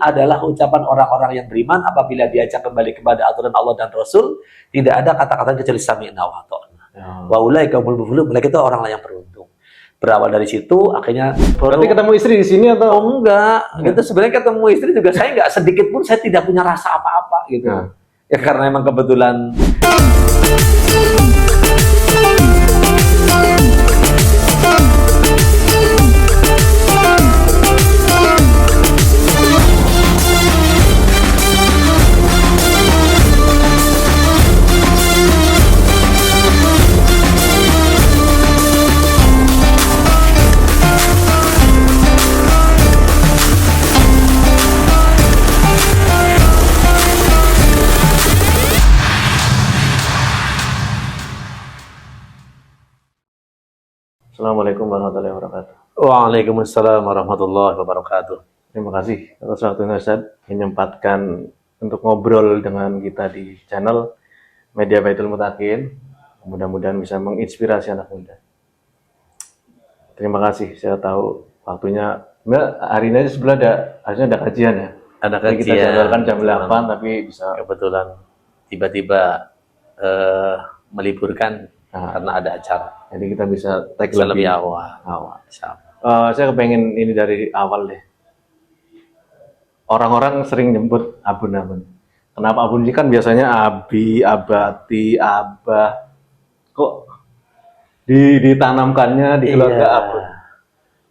adalah ucapan orang-orang yang beriman apabila diajak kembali kepada aturan Allah dan Rasul, tidak ada kata-kata kecuali sami'na wa ata'na. Wa ulaika humul muflihun, mereka itu orang yang beruntung. Berawal dari situ, akhirnya Berarti ketemu istri di sini atau? oh enggak, gitu. Sebenarnya ketemu istri juga saya enggak sedikit pun saya tidak punya rasa apa-apa gitu. Ya karena emang kebetulan. Assalamualaikum warahmatullahi wabarakatuh. Waalaikumsalam warahmatullahi wabarakatuh. Terima kasih atas waktunya Ustaz menyempatkan untuk ngobrol dengan kita di channel Media Baitul Mutakin. Mudah-mudahan bisa menginspirasi anak muda. Terima kasih. Saya tahu waktunya. Hari ini sebelah harusnya ada kajian ya. Ada Jadi kajian. kita jadwalkan jam 8 tapi bisa Kebetulan tiba-tiba meliburkan karena ada acara. Jadi kita bisa tag Lebih lebih awal. saya kepengen ini dari awal deh. Orang-orang sering nyebut abun-abun. Kenapa abun ini kan biasanya abi, abati, abah. Kok ditanamkannya di keluarga Iya. abun?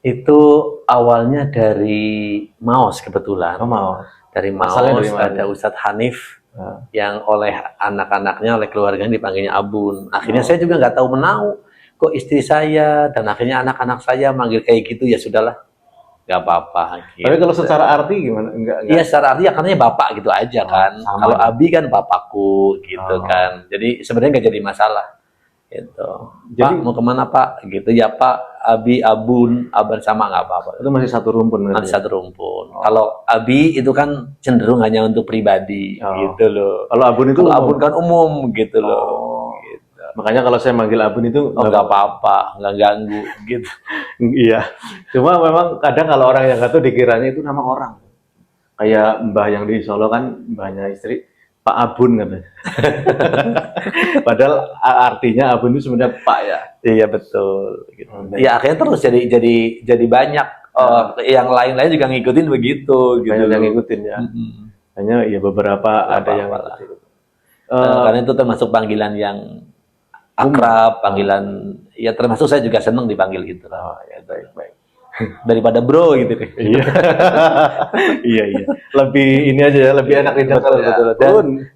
Itu awalnya dari Maos kebetulan. Oh, mau. Dari Asalnya Maos dari mana? ada Ustadz Hanif Nah, yang oleh anak-anaknya, oleh keluarganya dipanggilnya Abun. Akhirnya saya juga nggak tahu menau. Kok istri saya dan akhirnya anak-anak saya manggil kayak gitu, ya sudahlah, nggak apa-apa. Gitu. Tapi kalau secara arti gimana? Enggak. Iya, secara arti ya katanya bapak gitu aja kan. sama. Kalau Abi kan bapakku gitu kan. Jadi sebenarnya nggak jadi masalah. Gitu. Jadi- Pak mau kemana Pak? Gitu ya Pak. Abi, Abun, Aban sama nggak apa-apa. Itu masih satu rumpun Nanti berarti. satu rumpun. Kalau Abi itu kan cenderung hanya untuk pribadi gitu loh. Kalau abun itu Kalau umum. Abun kan umum gitu loh. Oh. Gitu. Makanya kalau saya manggil abun itu Oh nggak apa-apa, nggak ganggu gitu. iya. Cuma memang kadang kalau orang yang nggak tahu dikiranya itu nama orang. Kayak mbah yang di Solo kan mbahnya istri Pak Abun katanya. Padahal artinya Abun itu sebenarnya Pak ya. Iya betul. Gitu. Baik. Ya akhirnya terus jadi banyak. Yang lain-lain juga ngikutin begitu. Gitu. Banyak yang ngikutin ya. Mm-mm. Hanya ya beberapa ada yang apa-apa lah. ngikutin. Karena itu termasuk panggilan yang akrab, panggilan ya termasuk saya juga seneng dipanggil gitu lah. Oh ya baik. Daripada bro gitu nih. Iya. iya. Lebih ini aja ya, lebih enak didengar ya.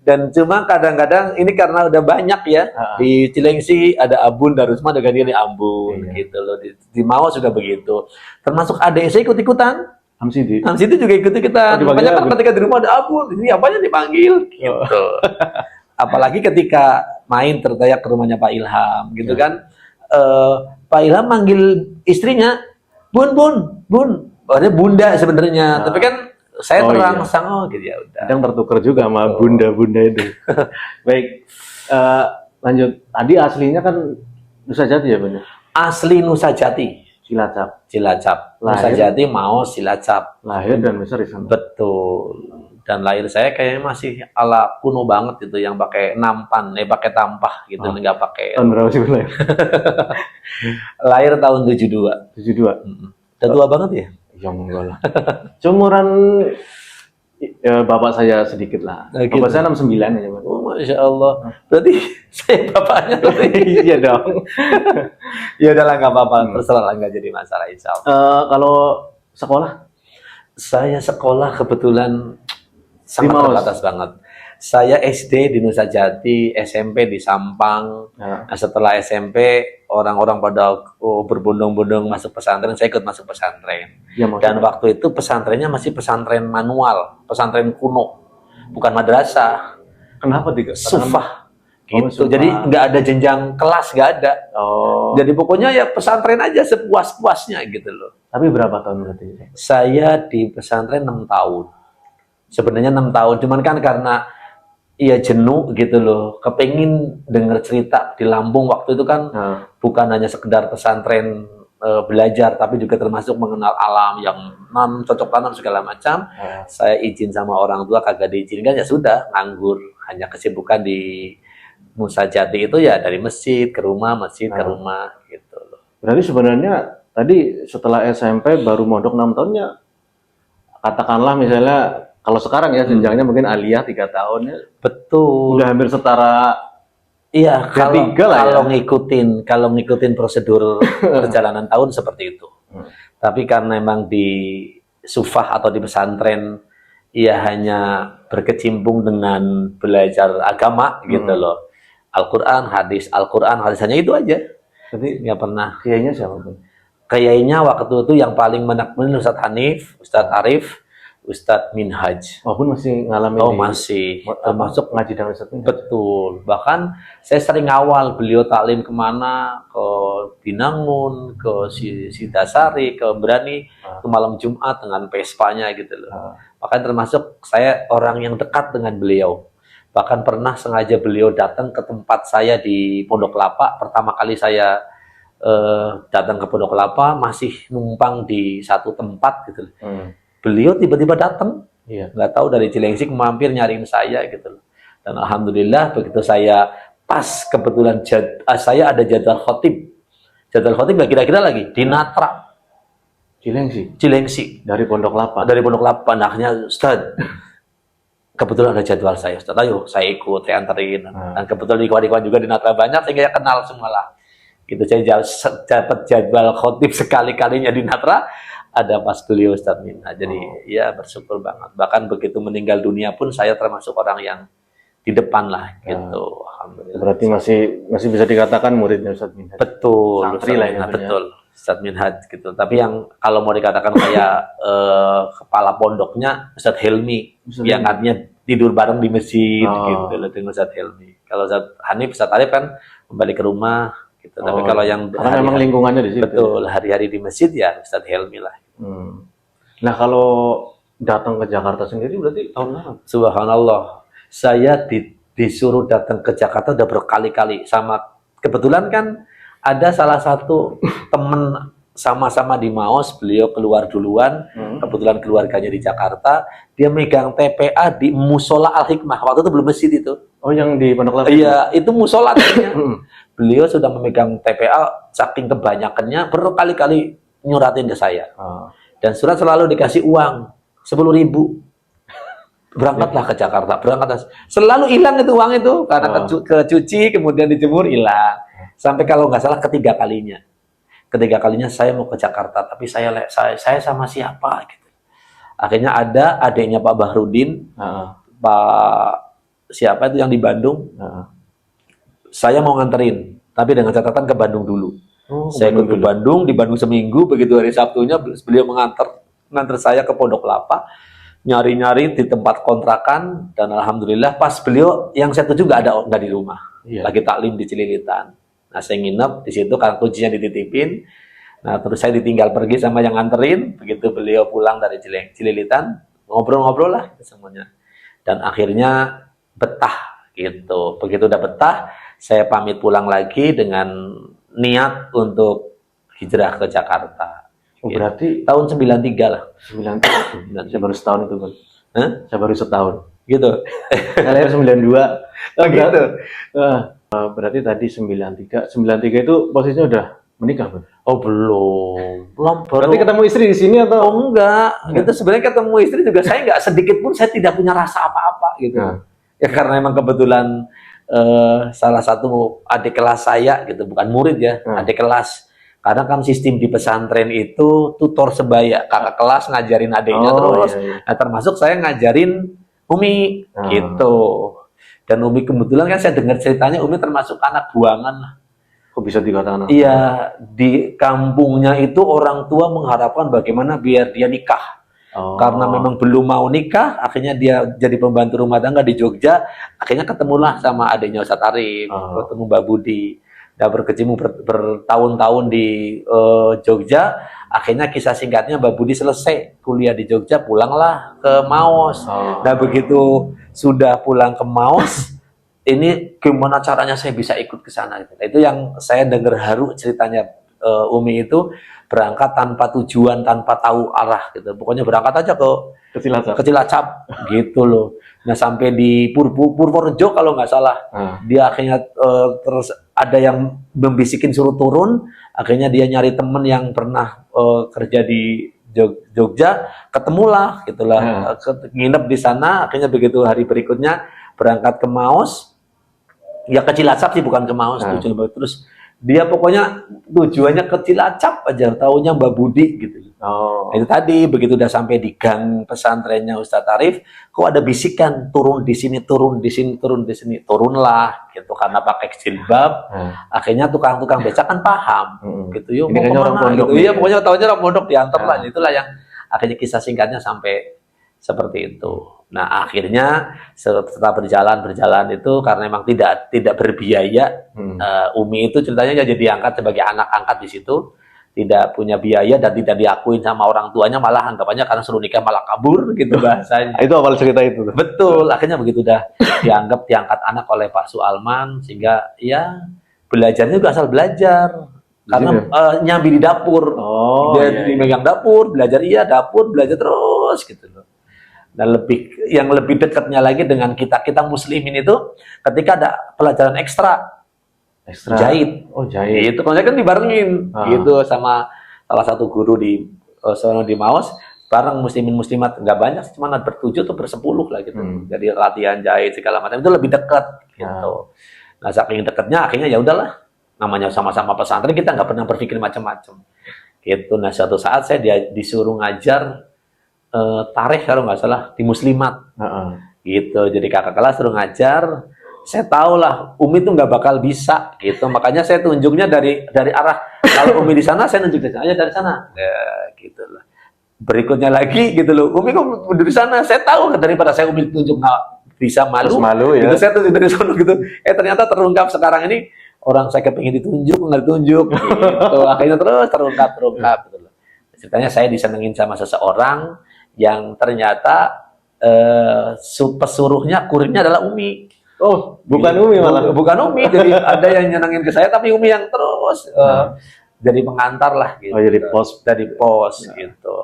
Dan cuma kadang-kadang ini karena udah banyak ya di Cilengsi ada Abun, Darusma ada ganti Ambun gitu loh. Di Maos juga begitu. Termasuk adik saya ikut-ikutan. Hamsidi. Hamsi itu juga ikut-ikutan. Oh, Makanya kan Abun. ketika di rumah ada Abun, ini apanya dipanggil gitu. Apalagi ketika main tertayak ke rumahnya Pak Ilham gitu kan. Pak Ilham manggil istrinya Bun. Padahal bunda sebenarnya. Tapi kan saya terangsang gitu ya udah. Kadang tertukar juga sama bunda-bunda itu. Baik, lanjut. Tadi aslinya kan Nusa Jati ya benar? Asli Nusa Jati, Lahir? Cilacap. Nusa Jati Maos Cilacap. Lahir dan besar di sana. Betul. Dan lahir saya kayaknya masih ala kuno banget itu yang pakai nampan, pakai tampah gitu, nggak pakai. Tahun berapa sih lahir? Lahir tahun 72. 72. Udah tua banget ya? Ya enggak lah. Cumuran ya, bapak saya sedikit lah. Nah, gitu. Bapak saya 69 aja. Pak. Oh, Masya Allah. Berarti saya bapaknya. Iya dong. Ya udahlah nggak apa-apa. Terserah lah, nggak jadi masalah insya Allah. Kalau sekolah? Saya sekolah kebetulan sangat Maos. terbatas banget. Saya SD di Nusa Jati, SMP di Sampang. Ya. Nah, setelah SMP orang-orang pada berbondong-bondong masuk pesantren, saya ikut masuk pesantren. Ya, Dan waktu itu pesantrennya masih pesantren manual, pesantren kuno, bukan madrasah, Kenapa tiga? sufah. Oh, Gitu. sufah. Jadi nggak ada jenjang kelas, nggak ada. Oh. Jadi pokoknya ya pesantren aja sepuas-puasnya gitu loh. Tapi berapa tahun berarti? Saya di pesantren 6 tahun. Sebenarnya 6 tahun, cuman kan karena iya jenuh gitu loh, kepengin denger cerita di Lampung waktu itu kan bukan hanya sekedar pesantren belajar, tapi juga termasuk mengenal alam yang cocok tanam segala macam. Saya izin sama orang tua, kagak diizinkan ya sudah, nganggur. Hanya kesibukan di Musajati itu ya dari masjid ke rumah, masjid ke rumah gitu loh. Berarti sebenarnya tadi setelah SMP baru mondok 6 tahun ya, katakanlah misalnya kalau sekarang ya jenjangnya mungkin aliyah 3 tahun ya, Betul. udah hampir setara. Iya, kalau tiga lah ya. kalau ngikutin prosedur perjalanan tahun seperti itu. Tapi karena memang di sufah atau di pesantren ia hanya berkecimpung dengan belajar agama gitu loh. Al-Quran, hadis hanya itu aja. Jadi Nggak pernah. kayaknya siapa pun. Kayaknya waktu itu yang paling menekuni Ustadz Hanif, Ustadz Arif, Ustadz Minhaj. Walaupun masih ngalamin Oh di- masih, termasuk termasuk ngaji dengan Ustadz Minhaj. betul. Bahkan saya sering ngawal beliau taklim kemana, ke Binangun, ke Sidasari, ke Berani, ke malam Jumat dengan Vespanya gitu loh. Bahkan termasuk saya orang yang dekat dengan beliau. Bahkan pernah sengaja beliau datang ke tempat saya di Pondok Kelapa. Pertama kali saya datang ke Pondok Kelapa masih numpang di satu tempat gitu loh. Beliau tiba-tiba datang, Iya. nggak tahu dari Cilengsik mampir nyariin saya gitu loh. Dan alhamdulillah begitu saya pas kebetulan saya ada jadwal khotib. Jadwal khotib nggak kira-kira lagi di Natra, Cilengsik. Dari Pondok Lapa. Dari Pondok Lapa, akhirnya Ustaz, kebetulan ada jadwal saya Ustaz, ayo saya ikut, saya anterin. Dan kebetulan ikhwan-ikhwan juga di Natra banyak sehingga saya kenal semua lah. Gitu saya dapat jadwal khotib sekali-kalinya di Natra ada pas beliau Ustadz Minhaj. Jadi ya bersyukur banget. Bahkan begitu meninggal dunia pun saya termasuk orang yang di depan lah gitu. Alhamdulillah. Berarti masih bisa dikatakan muridnya Ustadz Minhaj. Betul, Santri Ustadz lah ya, Minhaj, Bang, ya. betul. Ustadz Minhaj gitu. Tapi yang kalau mau dikatakan kayak kepala pondoknya Ustadz Helmi, yang artinya tidur bareng di masjid gitu loh dengan Ustadz Helmi. Kalau Ustadz Hanif, Ustadz Arif kan kembali ke rumah gitu. Tapi kalau yang karena memang lingkungannya di situ. betul hari-hari di masjid ya Ustadz Helmi lah. Nah kalau datang ke Jakarta sendiri berarti tahun lalu. Subhanallah, saya disuruh datang ke Jakarta udah berkali-kali. Sama kebetulan kan ada salah satu temen sama-sama di Maos, beliau keluar duluan, kebetulan keluarganya di Jakarta, dia megang TPA di Musola Al Hikmah. Waktu itu belum masjid itu. Oh yang di Pondok Lapa. Iya, itu musola namanya. Beliau sudah memegang TPA saking kebanyakannya berkali-kali nyuratin ke saya. Dan surat selalu dikasih uang 10.000. Berangkatlah ke Jakarta, berangkat. Selalu hilang itu uang itu karena kecuci kemudian dijemur hilang. Sampai kalau nggak salah ketiga kalinya saya mau ke Jakarta, tapi saya sama siapa gitu. Akhirnya ada adiknya Pak Bahrudin, Pak siapa itu yang di Bandung. Saya mau nganterin, tapi dengan catatan ke Bandung dulu. Saya ikut ke Bandung, di Bandung seminggu, begitu hari Sabtunya beliau mengantar saya ke Pondok Lapa, nyari-nyari di tempat kontrakan, dan alhamdulillah pas beliau yang saya tuju nggak di rumah, lagi taklim di Cililitan. Nah saya nginep di situ karena kuncinya dititipin. Nah terus saya ditinggal pergi sama yang nganterin, begitu beliau pulang dari Cililitan, ngobrol-ngobrol lah semuanya, dan akhirnya betah gitu. Begitu udah betah, saya pamit pulang lagi dengan niat untuk hijrah ke Jakarta. Oh, berarti tahun 93 lah. 93. Saya baru setahun itu, Bang. Saya baru setahun. Gitu. Saya lahir 92. Oh gitu. Berarti tadi 93. 93 itu posisinya udah menikah, Bang? Oh belum. Baru. Berarti ketemu istri di sini atau? Oh enggak. Gitu sebenarnya ketemu istri juga saya enggak sedikit pun saya tidak punya rasa apa-apa gitu. Ya karena emang kebetulan salah satu adik kelas saya gitu, bukan murid ya, adik kelas. Karena kan sistem di pesantren itu tutor sebaya, kakak kelas ngajarin adiknya terus. Nah, termasuk saya ngajarin Umi gitu. Dan Umi kebetulan kan saya dengar ceritanya Umi termasuk anak buangan lah. Kok bisa dikatakan? Iya, di kampungnya itu orang tua mengharapkan bagaimana biar dia nikah. Karena memang belum mau nikah, akhirnya dia jadi pembantu rumah tangga di Jogja. Akhirnya ketemulah sama adiknya Ustadz Arif, ketemu Mbak Budi. Dan berkecimpung bertahun-tahun di Jogja. Akhirnya kisah singkatnya Mbak Budi selesai kuliah di Jogja, pulanglah ke Maos. Nah begitu sudah pulang ke Maos, ini gimana caranya saya bisa ikut ke sana? Itu yang saya dengar haru ceritanya Umi itu berangkat tanpa tujuan, tanpa tahu arah gitu. Pokoknya berangkat aja ke Cilacap gitu loh. Nah sampai di Purworejo kalau nggak salah, dia akhirnya terus ada yang membisikin suruh turun. Akhirnya dia nyari temen yang pernah kerja di Jogja, ketemulah gitulah, nginep di sana. Akhirnya begitu hari berikutnya berangkat ke Maus, ya ke Cilacap sih bukan ke Maus. Terus dia pokoknya tujuannya ke Cilacap aja, taunya Mbak Budi gitu. Itu tadi begitu udah sampai di gang pesantrennya Ustadz Arif, kok ada bisikan turun di sini, turun di sini, turun di sini, turunlah gitu karena pakai jilbab. Akhirnya tukang-tukang becak kan paham gitu, yuk mau kemana gitu. Iya pokoknya tahunya orang pondok diantar lah. Itulah yang akhirnya kisah singkatnya sampai seperti itu. Nah akhirnya setelah berjalan itu karena memang tidak berbiaya, Umi itu ceritanya jadi diangkat sebagai anak angkat di situ, tidak punya biaya dan tidak diakuin sama orang tuanya, malah anggapannya karena suruh nikah malah kabur gitu bahasanya. Itu awal cerita itu. Betul, akhirnya begitu udah diangkat anak oleh Pak Sualman, sehingga ya belajarnya juga asal belajar. Karena nyambi di dapur, dia megang dapur, belajar dapur, belajar terus gitu loh. Dan yang lebih dekatnya lagi dengan kita muslimin itu ketika ada pelajaran ekstra jahit. Itu kalau kan dibarengin gitu sama salah satu guru di Maus, bareng muslimin muslimat, nggak banyak, cuma bertujuh atau bersepuluh lah gitu. Jadi latihan jahit segala macam itu lebih dekat gitu. Nah saking dekatnya akhirnya ya udahlah, namanya sama-sama pesantren kita nggak pernah berpikir macam-macam gitu. Nah suatu saat saya disuruh ngajar tarikh kalau nggak salah di muslimat gitu. Jadi kakak kelas suruh ngajar, saya tahu lah Umi tuh nggak bakal bisa gitu, makanya saya tunjuknya dari arah, kalau Umi di sana saya nunjuk dari sana, dari sana ya gitu lah. Berikutnya lagi gitu loh, Umi kok di sana, saya tahu daripada saya Umi tunjuk nggak bisa, malu ya. Gitu, saya tunjuk dari sana gitu, ternyata terungkap sekarang ini orang saya kepingin ditunjuk nggak ditunjuk gitu. Akhirnya terus terungkap gitu loh. Ceritanya saya disenengin sama seseorang yang ternyata pesuruhnya, kurirnya adalah Umi. Oh, bukan Umi malah. Bukan Umi, jadi ada yang nyenengin ke saya, tapi Umi yang terus jadi pengantar lah gitu. Oh, dari pos gitu.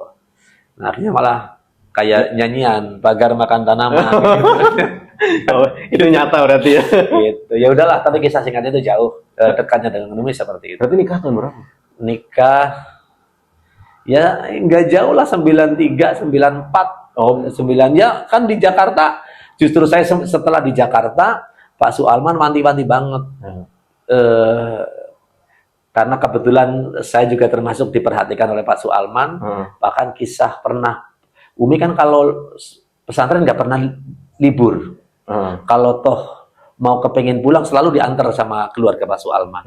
Nah, akhirnya malah kayak nyanyian pagar makan tanaman. Gitu. Itu nyata berarti ya. Gitu. Ya udahlah, tapi kisah singkatnya itu jauh dekatnya dengan Umi seperti itu. Berarti nikah tahun berapa? Nikah ya nggak jauh lah, 93, 94. 9 ya kan di Jakarta. Justru saya setelah di Jakarta, Pak Sualman wanti-wanti banget. Karena kebetulan saya juga termasuk diperhatikan oleh Pak Sualman. Bahkan kisah pernah, Umi kan kalau pesantren nggak pernah libur. Kalau toh mau kepengen pulang selalu diantar sama keluarga Pak Sualman.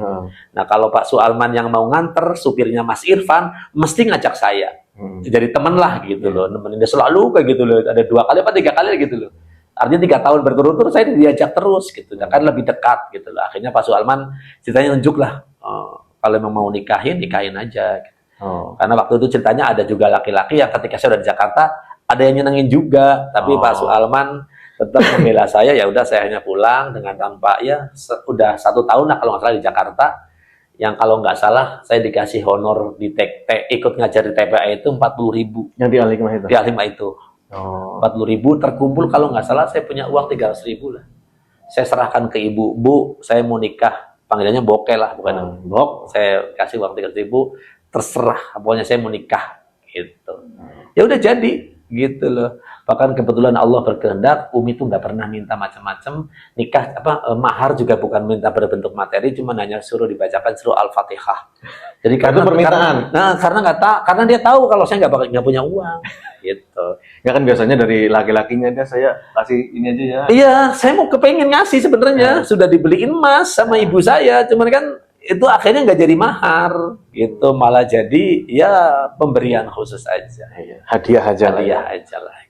Nah kalau Pak Sualman yang mau nganter, supirnya Mas Irfan, mesti ngajak saya. Jadi temen lah gitu loh, nemenin dia selalu kayak gitu loh. Ada 2 kali apa 3 kali gitu loh. Artinya 3 tahun berturut-turut saya diajak terus gitu, kan lebih dekat gitu loh. Akhirnya Pak Sualman ceritanya nunjuk lah, kalau memang mau nikahin aja. Gitu. Karena waktu itu ceritanya ada juga laki-laki yang ketika saya udah di Jakarta ada yang nyenengin juga, tapi Pak Sualman tetap membela saya. Ya udah saya hanya pulang dengan tanpa udah 1 tahun lah kalau nggak salah di Jakarta. Yang kalau nggak salah saya dikasih honor di ikut ngajar di TPA itu 40.000. Yang di Al-Hikmah itu. Di Al-Hikmah itu. 40.000 terkumpul, kalau nggak salah saya punya uang 300.000 lah. Saya serahkan ke ibu, Bu, saya mau nikah, panggilannya Boke lah, bukan Bok. Saya kasih uang 300.000, terserah, pokoknya saya mau nikah, gitu. Ya udah jadi, gitu loh. Bahkan kebetulan Allah berkehendak, Umi tuh nggak pernah minta macam-macam, nikah mahar juga bukan minta berbentuk materi, cuma hanya suruh dibacakan surah Al-Fatihah. Jadi karena permintaan. Karena dia tahu kalau saya nggak punya uang, gitu. Ya kan biasanya dari laki-lakinya dia, saya kasih ini aja ya. Iya, saya mau kepengen ngasih sebenarnya, sudah dibeliin emas sama ibu saya, cuman kan itu akhirnya nggak jadi mahar, gitu, malah jadi ya pemberian khusus aja. Hadiah aja lah.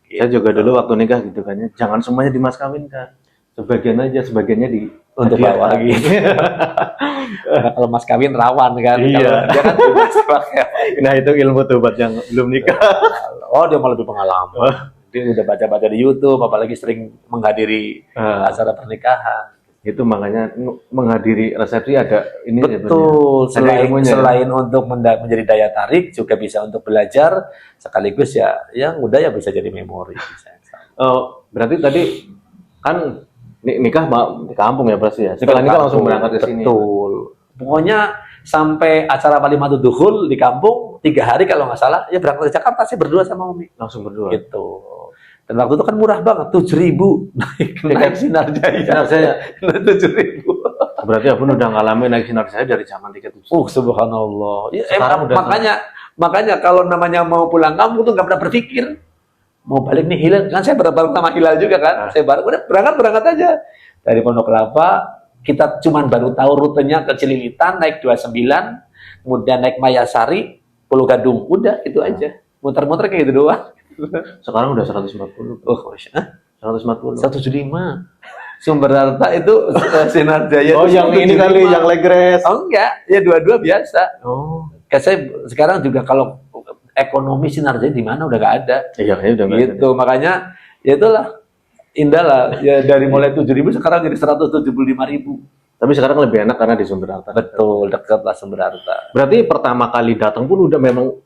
Gitu. Saya juga dulu waktu nikah gitu kan, jangan semuanya dimas kawin kan, sebagian aja, sebagiannya di untuk bawa lagi. Nah, kalau mas kawin rawan kan, iya. Kalau dia kan bebas pakai. Nah itu ilmu tobat yang belum nikah. Oh dia malah lebih pengalaman. Dia udah baca-baca di YouTube, apalagi sering menghadiri acara pernikahan. Itu makanya menghadiri resepsi ada ini Betul, sebenarnya. Ada ilmunya, selain untuk menjadi daya tarik, juga bisa untuk belajar, sekaligus ya yang udah ya bisa jadi memori. Oh, berarti tadi kan nikah di kampung ya pasti ya. Setelah nikah langsung berangkat ke sini. Betul. Pokoknya sampai acara Walimatul Dukhul di kampung 3 hari kalau nggak salah, ya berangkat ke Jakarta sih berdua sama Umi. Langsung berdua. Gitu. Dan waktu itu kan murah banget, 7.000 naik Sinar Jaya. Sinar Jaya 7.000. Berarti Abun udah ngalamin naik Sinar Jaya dari zaman tiket itu. Subhanallah. Ya, Sekarang makanya kalau namanya mau pulang kampung tuh nggak pernah berpikir mau balik nih Hilal. Kan saya bareng sama Hilal juga kan. Saya udah berangkat aja dari Pondok Kelapa. Kita cuman baru tahu rutenya ke Cililitan, naik 29, kemudian naik Mayasari, Pulau Gadung. Udah itu aja. Muter-muter kayak gitu doang. Sekarang udah 140. Oh, 140. 175. Sumber Harta itu Sinar Jaya. Oh, yang ini kali, yang Legres. Oh enggak, ya dua-dua biasa. Oh. Kayak saya sekarang juga kalau ekonomi Sinar Jaya di mana udah nggak ada. Iya, kayaknya udah nggak Gitu, makanya ya itulah indah lah. Ya dari mulai 7.000 sekarang jadi 175.000. Tapi sekarang lebih enak karena di Sumber Harta. Betul, dekat lah Sumber Harta. Berarti pertama kali datang pun udah memang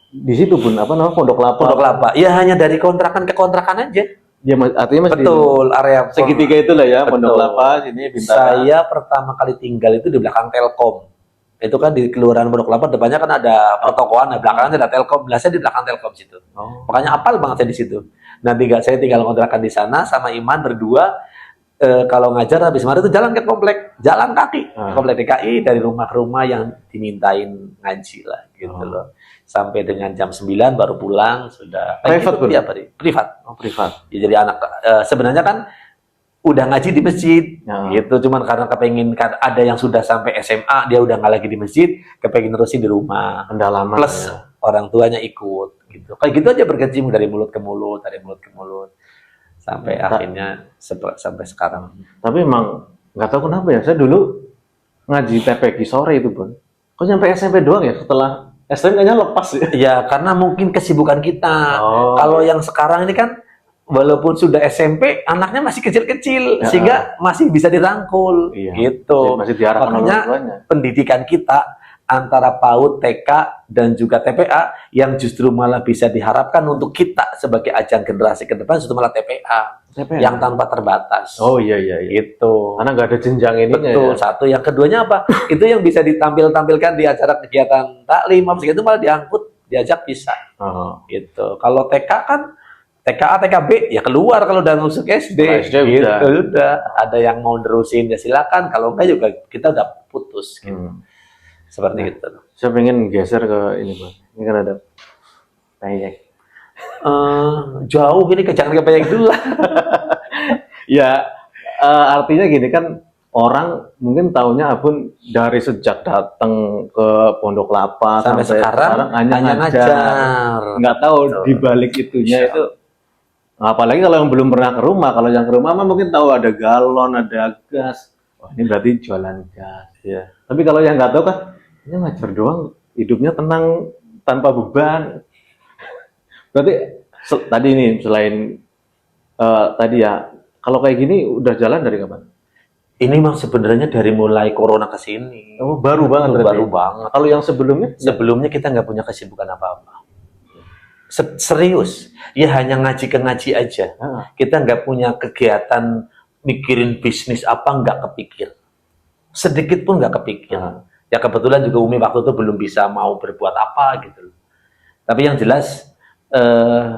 di situ pun apa namanya Pondok Kelapa. Pondok Kelapa. Ya hanya dari kontrakan ke kontrakan aja. Ya artinya masih Betul, area segitiga itulah ya. Betul. Pondok Kelapa sini Bintara. Saya pertama kali tinggal itu di belakang Telkom. Itu kan di Kelurahan Pondok Kelapa, depannya kan ada pertokoan, nah belakangnya ada Telkom. Saya di belakang Telkom situ. Oh. Makanya apal banget saya di situ. Nanti saya tinggal kontrakan di sana sama Iman berdua. Kalau ngajar habis maghrib itu jalan ke komplek, jalan kaki, komplek DKI dari rumah ke rumah yang dimintain ngaji lah, gitu loh. Sampai dengan jam 9 baru pulang sudah. Private pun? Ya, privat. Oh, privat. Ya, jadi anak sebenarnya kan udah ngaji di masjid, gitu. Cuman karena kepengen ada yang sudah sampai SMA, dia udah nggak lagi di masjid, kepengen terusin di rumah. Pendalaman. Plus orang tuanya ikut, gitu. Kayak gitu aja berkecimpung dari mulut ke mulut, dari mulut ke mulut. Sampai akhirnya sampai sekarang. Tapi emang nggak tahu kenapa ya, saya dulu ngaji TPQ sore itu pun. Kok sampai SMP doang ya? Setelah SMP kayaknya lepas ya? Ya karena mungkin kesibukan kita. Kalau yang sekarang ini kan walaupun sudah SMP, anaknya masih kecil-kecil, sehingga masih bisa dirangkul, gitu. Masih diarahkan makanya orang tuanya. Pendidikan kita antara PAUD, TK, dan juga TPA yang justru malah bisa diharapkan untuk kita sebagai ajang generasi ke depan justru malah TPA yang tanpa terbatas. Oh iya. Itu. Karena nggak ada jenjang ininya. Betul. Ya. Satu. Yang keduanya apa? Itu yang bisa ditampilkan di acara kegiatan taklim, itu malah diangkut, diajak bisa. Gitu. Kalau TK kan TKA, TKB ya keluar kalau udah masuk SD. Gitu, udah. Ada yang mau nerusin ya silakan. Kalau enggak juga kita udah putus. Gitu. Seperti itu. Saya pengen geser ke ini, Bang. Ini kan ada peyek. Jauh ini jangan ke peyek dulu lah. Ya, artinya gini kan orang mungkin taunya Abun dari sejak datang ke Pondok Kelapa sampai sekarang hanya ngajar. Nggak tahu di balik itunya itu. Apalagi kalau yang belum pernah ke rumah, kalau yang ke rumah mah mungkin tahu ada galon, ada gas. Oh, ini berarti jualan gas. Ya. Tapi kalau yang nggak tahu kan, ini ngajar doang, hidupnya tenang tanpa beban. Berarti tadi ini selain tadi ya, kalau kayak gini udah jalan dari kapan? Ini mah sebenarnya dari mulai corona ke sini. Oh, baru banget. Baru banget. Kalau yang sebelumnya? Sebelumnya kita nggak punya kesibukan apa-apa. Serius, ya hanya ngaji aja. Kita nggak punya kegiatan mikirin bisnis apa, nggak kepikir. Sedikit pun nggak kepikir. Ya kebetulan juga Umi waktu itu belum bisa mau berbuat apa gitu. Tapi yang jelas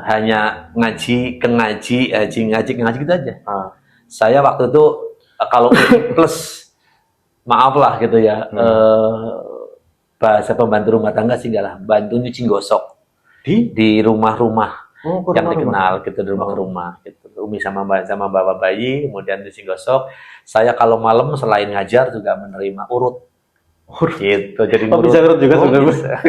hanya ngaji gitu aja. Saya waktu itu kalau plus maaf lah gitu ya, bahasa pembantu rumah tangga sih enggak lah, bantu nyuci gosok di rumah-rumah yang dikenal gitu, di rumah-rumah gitu. Umi sama bapak bayi, kemudian nyuci gosok. Saya kalau malam selain ngajar juga menerima urut. Gitu, jadi ngurut. Bisa ngurut juga sebenarnya.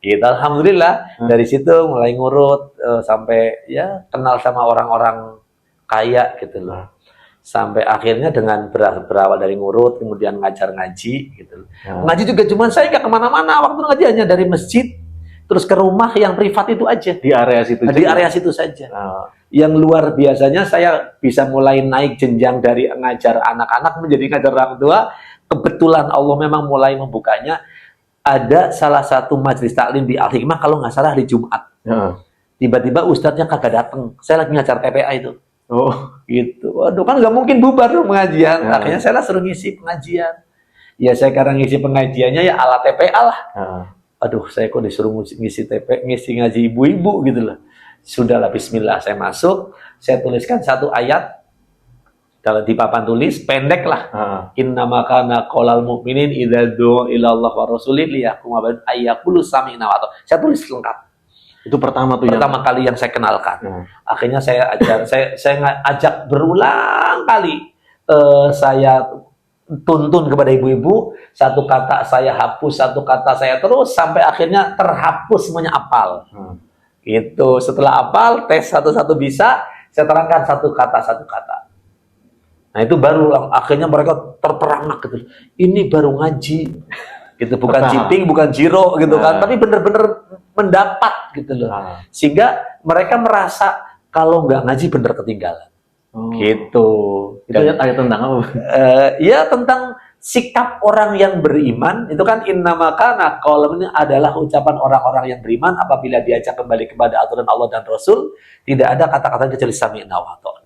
Gitu, alhamdulillah dari situ mulai ngurut sampai ya kenal sama orang-orang kaya gitu loh. Sampai akhirnya dengan berawal dari ngurut, kemudian ngajar ngaji gitu. Ngaji juga cuman saya nggak kemana-mana, waktu ngaji hanya dari masjid terus ke rumah yang privat itu aja. Di area situ. Di area situ saja. yang luar biasanya saya bisa mulai naik jenjang dari ngajar anak-anak menjadi ngajar orang tua. Kebetulan Allah memang mulai membukanya. Ada salah satu majelis taklim di Al-Hikmah kalau nggak salah hari Jumat. Tiba-tiba ustadznya kagak datang. Saya lagi ngajar TPA itu. Oh, Gitu. Waduh, kan nggak mungkin bubar dong pengajian. Akhirnya saya suruh ngisi pengajian. Ya saya sekarang ngisi pengajiannya ya ala TPA lah. Aduh, saya kok disuruh ngisi ngaji ibu-ibu gitu loh. Sudahlah, bismillah, saya masuk, saya tuliskan satu ayat kalau di papan tulis pendek lah. Innama kana qaulal mu'minin idza du'a ila Allah wa rasulih liyahkuma bainahum ayyaqulu sami'na wa ata'na. Saya tulis lengkap. itu pertama tuh Pertama kali yang saya kenalkan. Akhirnya saya ajar, saya ajak berulang kali. Saya tuntun kepada ibu-ibu, satu kata saya hapus, satu kata saya terus, sampai akhirnya terhapus semuanya apal. Gitu. Setelah apal, tes satu-satu bisa, saya terangkan satu kata. Nah itu baru akhirnya mereka terperangak gitu. Ini baru ngaji, gitu. Bukan cheating, bukan jiro, gitu kan. Tapi bener-bener mendapat gitu loh. Sehingga mereka merasa kalau nggak ngaji bener ketinggalan. Gitu. Itu ayat tentang apa? Ya tentang sikap orang yang beriman. Itu kan innama kana qaulun ini adalah ucapan orang-orang yang beriman apabila diajak kembali kepada aturan Allah dan Rasul, tidak ada kata-kata kecuali sami'na wa ata'na.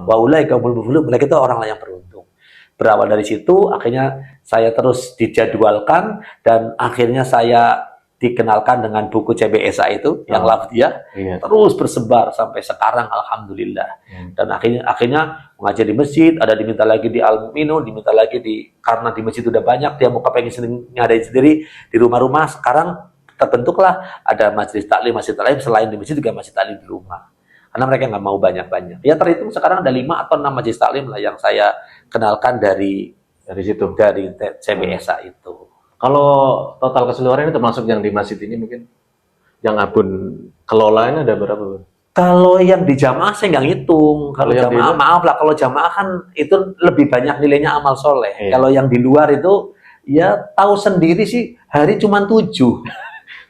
Wa ulaika humul muflihun, mereka itu orang yang beruntung. Berawal dari situ, akhirnya saya terus dijadwalkan dan akhirnya saya dikenalkan dengan buku CBSA itu yang Lafdiyah, terus bersebar sampai sekarang alhamdulillah. Dan akhirnya mengajar di masjid, ada diminta lagi di Al-Mu'minun, diminta lagi karena di masjid udah banyak, dia mau kepengen ngadain sendiri di rumah-rumah. Sekarang terbentuklah ada masjid taklim selain di masjid juga masjid taklim di rumah. Karena mereka nggak mau banyak-banyak. Ya terhitung sekarang ada 5 atau 6 masjid taklim lah yang saya kenalkan dari situ, dari CBSA itu. Kalau total keseluruhan ini termasuk yang di masjid ini mungkin yang Abun kelola ini ada berapa? Kalau yang di jamaah saya nggak ngitung. Kalau jamaah maaf lah, kalau jamaah kan itu lebih banyak nilainya amal soleh. Kalau yang di luar itu ya tahu sendiri sih, hari cuma 7.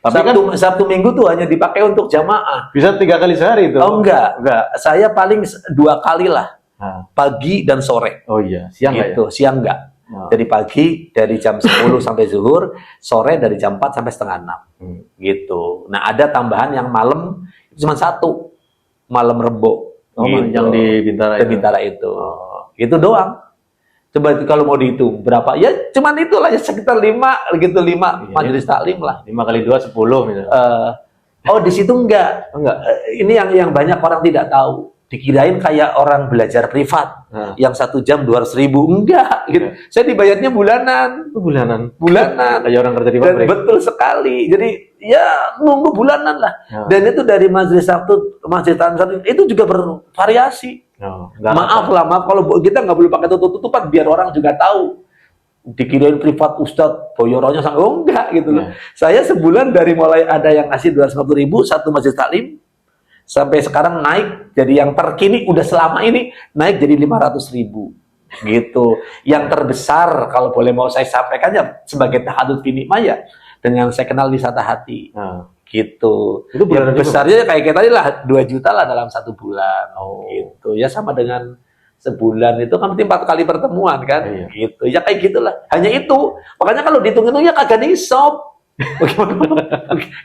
Tapi Sabtu Minggu tuh hanya dipakai untuk jamaah. Bisa 3 kali sehari itu? Oh enggak. Saya paling 2 kali lah, pagi dan sore. Oh iya, siang gitu. Ya? Siang enggak. Dari pagi dari jam 10 sampai zuhur, sore dari jam 4 sampai setengah 6. Gitu. Nah, ada tambahan yang malam cuma 1. Malam Rebo. Gitu. Yang di Bintara itu. Bintara itu. Gitu doang. Coba kalau mau dihitung berapa? Ya cuman itulah ya sekitar 5 gitu, 5 majelis taklim lah. 5 kali 2 10 misalnya. Oh, di situ enggak. Ini yang banyak orang tidak tahu. Dikirain kayak orang belajar privat yang 1 jam 200.000, enggak gitu. Saya dibayarnya bulanan. Kayak orang kerja di pabrik. Betul sekali. Jadi ya nunggu bulanan lah. Dan itu dari majelis satu majelis satu itu juga bervariasi. Maaf kalau kita nggak boleh pakai tutup-tutupan biar orang juga tahu. Dikirain privat Ustadz boyorannya sangat enggak gitu loh. Saya sebulan dari mulai ada yang ngasih 250.000 satu majelis taklim sampai sekarang naik jadi yang terkini udah selama ini naik jadi 500.000 gitu. Yang terbesar kalau boleh mau saya sampaikan ya sebagai tahadud fi nikmah dengan saya kenal wisata hati. Gitu. Itu yang besarnya kayak tadi lah 2 juta lah dalam 1 bulan. Gitu. Ya sama dengan sebulan itu kan 4 kali pertemuan kan. Gitu. Ya kayak gitulah. Hanya itu. Makanya kalau dihitung-hitung ya kagak nisab.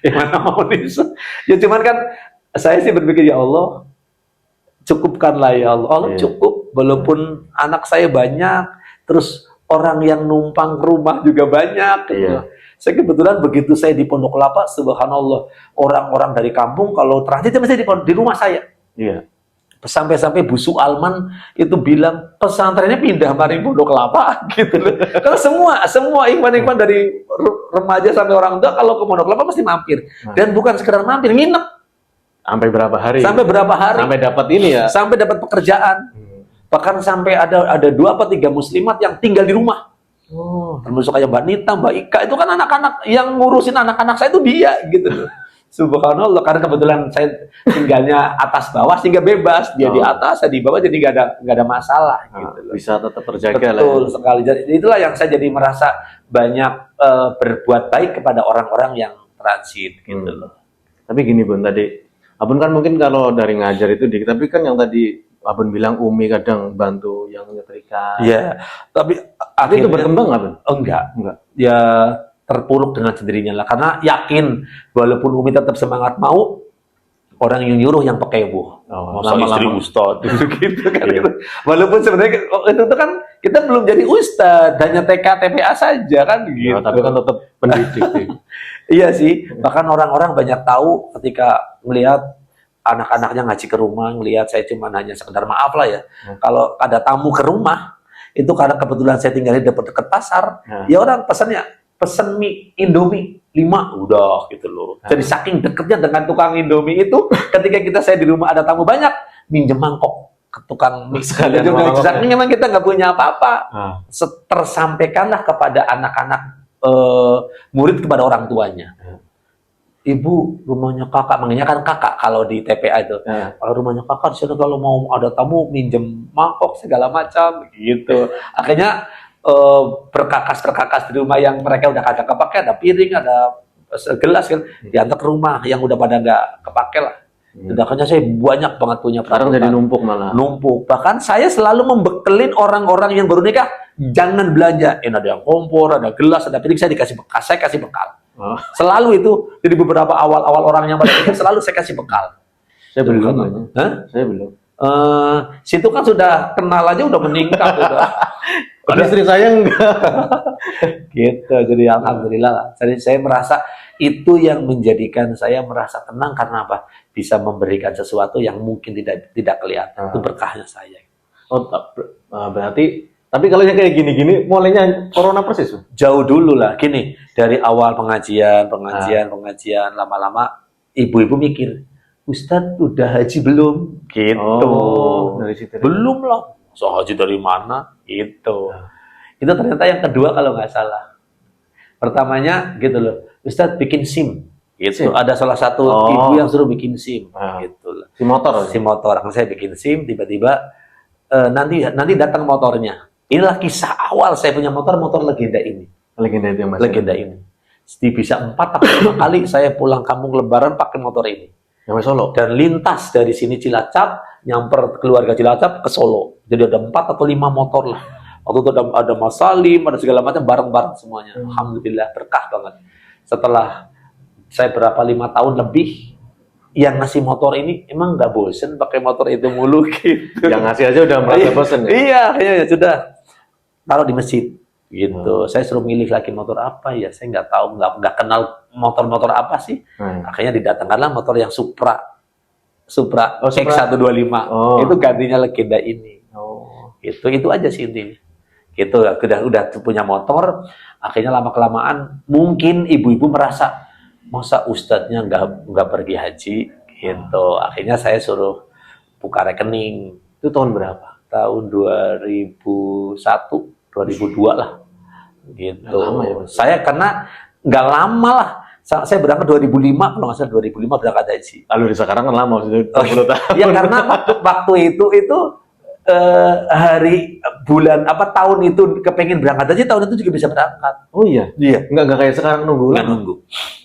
Gimana mau nisab? Ya cuman kan saya sih berpikir ya Allah cukupkanlah ya Allah. Allah cukup walaupun anak saya banyak, terus orang yang numpang ke rumah juga banyak gitu. Saya kebetulan begitu saya di Pondok Kelapa, subhanallah, orang-orang dari kampung kalau transit mesti di rumah saya. Sampai-sampai Bu Sualman itu bilang pesantrennya pindah mari Pondok Kelapa gitu loh. Kalau semua ikhwan-ikhwan dari remaja sampai orang tua kalau ke Pondok Kelapa pasti mampir. Dan bukan sekedar mampir, nginep. Sampai berapa hari? Sampai dapat ini ya. Sampai dapat pekerjaan. Bahkan sampai ada 2 atau 3 muslimat yang tinggal di rumah. Termasuk kayak Mbak Nita, Mbak Ika, itu kan anak-anak yang ngurusin anak-anak saya itu dia gitu. Subhanallah, karena kebetulan saya tinggalnya atas bawah sehingga bebas, dia di atas, saya di bawah, jadi nggak ada masalah gitu. Bisa tetap terjaga lah. Betul sekali. Jadi itulah yang saya jadi merasa banyak berbuat baik kepada orang-orang yang transit gitu loh. Tapi gini Bun, tadi Abun kan mungkin kalau dari ngajar itu dikit, tapi kan yang tadi Abun bilang Umi kadang bantu yang nyetrika. Iya, tapi Tapi itu berkembang nggak, Bun? Oh, enggak. Enggak. Ya terpuruk dengan sendirinya lah. Karena yakin walaupun Umi tetap semangat mau, orang yang nyuruh yang pakai bu. Masa istri ustad gitu kan. Gitu. Walaupun sebenarnya itu kan kita belum jadi ustad, hanya TK TPA saja kan gitu. Ya, tapi kan tetap pendidik sih. Iya sih. Bahkan orang-orang banyak tahu ketika melihat anak-anaknya ngaji ke rumah, ngelihat saya cuma hanya sekedar maaf lah ya. Kalau ada tamu ke rumah, itu karena kebetulan saya tinggal di dekat pasar, ya orang pesen mie Indomie 5 udah gitu loh. Jadi saking deketnya dengan tukang Indomie itu, ketika saya di rumah ada tamu banyak, minjem mangkok ke tukang mie. Saking memang kita nggak punya apa-apa. Tersampaikanlah kepada anak-anak murid kepada orang tuanya. Ibu, rumahnya kakak, manggilnya kan kakak kalau di TPA itu. Kalau rumahnya kakak di sana kalau mau ada tamu minjem mangkok segala macam gitu. Akhirnya berkakas di rumah yang mereka udah kagak kepake, ada piring, ada gelas kan, diantar ke rumah yang udah pada nggak kepake lah. Akhirnya saya banyak banget punya sekarang jadi numpuk malah. Numpuk. Bahkan saya selalu membekelin orang-orang yang baru nikah, jangan belanja. Ini ada yang kompor, ada gelas, ada piring, saya dikasih bekas, saya kasih bekal. Selalu itu. Jadi beberapa awal-awal orang yang pada nikah selalu saya kasih bekal. Saya belum. Saya belum. Situ kan sudah kenal aja udah meningkat udah. Kalau istri saya enggak. Gitu. Jadi alhamdulillah lah. Jadi saya merasa itu yang menjadikan saya merasa tenang karena apa? Bisa memberikan sesuatu yang mungkin tidak kelihatan. Itu berkahnya saya. Oh, berarti tapi kalau yang kayak gini-gini mulainya corona persis, jauh dulu lah. Gini, dari awal pengajian, lama-lama ibu-ibu mikir, Ustadz udah haji belum? Gitu. Oh, dari situ. Belum lah. So haji dari mana? Gitu. Itu ternyata yang kedua kalau nggak salah. Pertamanya gitu loh, Ustadz bikin SIM. Gitu. Ada salah satu ibu yang suruh bikin SIM. Gitu loh. SIM motor. SIM motor. Saya bikin SIM, tiba-tiba nanti datang motornya. Inilah kisah awal saya punya motor legenda ini. Legenda itu yang legenda ini. Bisa 4 atau 5 kali saya pulang kampung lebaran pakai motor ini. Sampai Solo. Dan lintas dari sini Cilacap, nyamper keluarga Cilacap ke Solo. Jadi ada 4 atau 5 motor lah. Waktu itu ada Mas Salim, ada segala macam bareng-bareng semuanya. Alhamdulillah berkah banget. Setelah saya berapa 5 tahun lebih, yang ngasih motor ini emang nggak bosen pakai motor itu mulu gitu. Yang ngasih aja udah merasa bosen ya? Iya, ya sudah. Taruh di masjid gitu. Saya suruh milih lagi motor apa ya, saya nggak tahu, nggak kenal motor-motor apa sih. Akhirnya didatangkanlah motor yang Supra X125. Itu gantinya legenda ini. Itu aja sih intinya. Gitu, udah punya motor, akhirnya lama kelamaan mungkin ibu-ibu merasa masa ustadznya nggak pergi haji gitu. Akhirnya saya suruh buka rekening. Itu tahun berapa? Tahun 2001, 2002 lah. Gitu. Lama ya, saya karena nggak lama lah. Saya berangkat 2005, kalau nggak salah 2005 berangkat haji. Lalu di sekarang kan lama, sudah 20 tahun. Ya karena waktu itu tahun itu kepengen berangkat haji, tahun itu juga bisa berangkat. Oh iya? Iya. Nggak kayak sekarang nunggu? Nggak nunggu.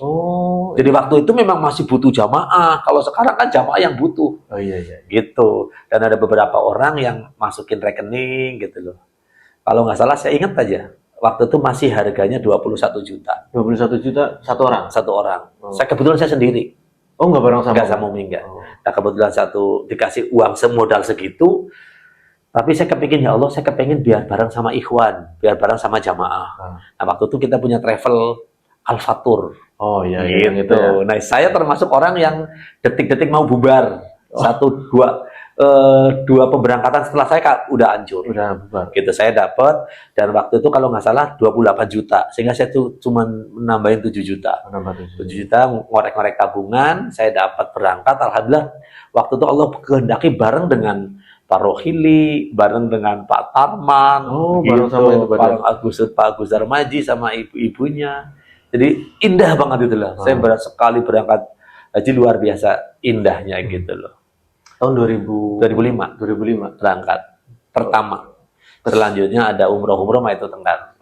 Oh. Jadi waktu itu memang masih butuh jamaah. Kalau sekarang kan jamaah yang butuh. Oh iya. Gitu. Dan ada beberapa orang yang masukin rekening gitu loh. Kalau nggak salah saya ingat aja, waktu itu masih harganya 21 juta. 21 juta satu orang? Satu orang. Kebetulan saya sendiri. Oh, nggak bareng sama? Nggak sama Umi, nggak. Nah, kebetulan dikasih uang semodal segitu, tapi saya kepingin, ya Allah, saya kepingin biar bareng sama ikhwan, biar bareng sama jamaah. Nah, waktu itu kita punya travel Al-Fatur. Oh iya, gitu. Ya. Nah, saya termasuk orang yang detik-detik mau bubar. Dua pemberangkatan setelah saya udah hancur. Udah bubar. Gitu, saya dapat, dan waktu itu kalau nggak salah 28 juta. Sehingga saya tuh cuma nambahin 7 juta. 7 juta, ngorek-ngorek tabungan, saya dapat berangkat. Alhamdulillah, waktu itu Allah kehendaki bareng dengan Pak Rohili, bareng dengan Pak Tarman, bareng sama itu, bareng Pak Agus Darmaji sama ibu-ibunya. Jadi indah banget itu loh. Saya sekali berangkat haji luar biasa indahnya gitu loh. Tahun 2005 berangkat pertama. Selanjutnya ada umroh itu tengah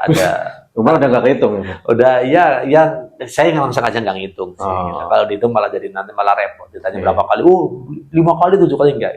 ada umroh udah nggak kehitung ya? Udah ya, yang saya memang sengaja nggak ngitung sih. Oh. Gitu. Kalau dihitung malah jadi nanti malah repot. Ditanya Iya. berapa kali? 5 kali, 7 kali enggak.